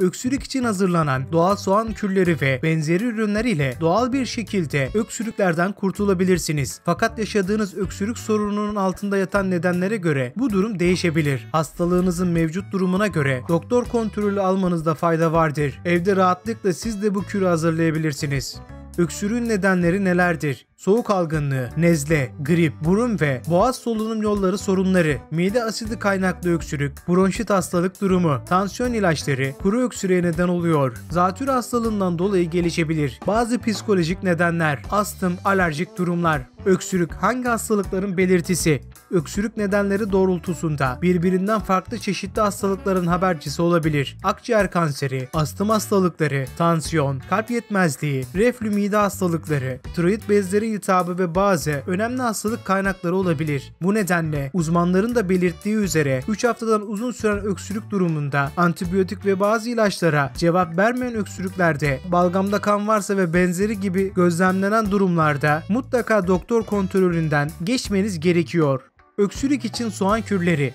Öksürük için hazırlanan doğal soğan kürleri ve benzeri ürünler ile doğal bir şekilde öksürüklerden kurtulabilirsiniz. Fakat yaşadığınız öksürük sorununun altında yatan nedenlere göre bu durum değişebilir. Hastalığınızın mevcut durumuna göre doktor kontrolü almanızda fayda vardır. Evde rahatlıkla siz de bu kürü hazırlayabilirsiniz. Öksürüğün nedenleri nelerdir? Soğuk algınlığı, nezle, grip, burun ve boğaz solunum yolları sorunları, mide asidi kaynaklı öksürük, bronşit hastalık durumu, tansiyon ilaçları kuru öksürüğe neden oluyor. Zatürre hastalığından dolayı gelişebilir. Bazı psikolojik nedenler, astım, alerjik durumlar. Öksürük hangi hastalıkların belirtisi? Öksürük nedenleri doğrultusunda birbirinden farklı çeşitli hastalıkların habercisi olabilir. Akciğer kanseri, astım hastalıkları, tansiyon, kalp yetmezliği, reflü mide hastalıkları, tiroid bezleri iltihabı ve bazı önemli hastalık kaynakları olabilir. Bu nedenle uzmanların da belirttiği üzere 3 haftadan uzun süren öksürük durumunda antibiyotik ve bazı ilaçlara cevap vermeyen öksürüklerde, balgamda kan varsa ve benzeri gibi gözlemlenen durumlarda mutlaka doktor kontrolünden geçmeniz gerekiyor. Öksürük için soğan kürleri.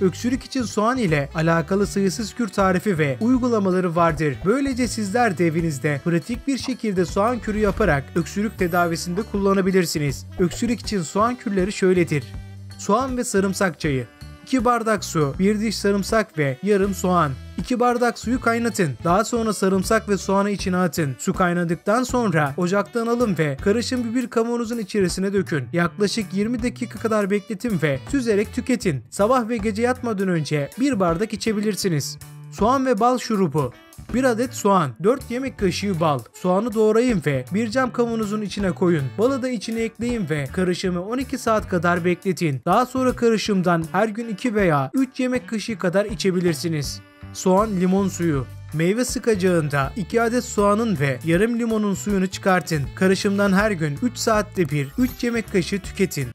Öksürük için soğan ile alakalı sayısız kür tarifi ve uygulamaları vardır. Böylece sizler de evinizde pratik bir şekilde soğan kürü yaparak öksürük tedavisinde kullanabilirsiniz. Öksürük için soğan kürleri şöyledir. Soğan ve sarımsak çayı. 2 bardak su, 1 diş sarımsak ve yarım soğan. 2 bardak suyu kaynatın. Daha sonra sarımsak ve soğanı içine atın. Su kaynadıktan sonra ocaktan alın ve karışımı bir kavanozun içerisine dökün. Yaklaşık 20 dakika kadar bekletin ve süzerek tüketin. Sabah ve gece yatmadan önce 1 bardak içebilirsiniz. Soğan ve bal şurubu. 1 adet soğan, 4 yemek kaşığı bal. Soğanı doğrayın ve bir cam kavanozun içine koyun. Balı da içine ekleyin ve karışımı 12 saat kadar bekletin. Daha sonra karışımdan her gün 2 veya 3 yemek kaşığı kadar içebilirsiniz. Soğan limon suyu. Meyve sıkacağında 2 adet soğanın ve yarım limonun suyunu çıkartın. Karışımdan her gün 3 saatte bir 3 yemek kaşığı tüketin.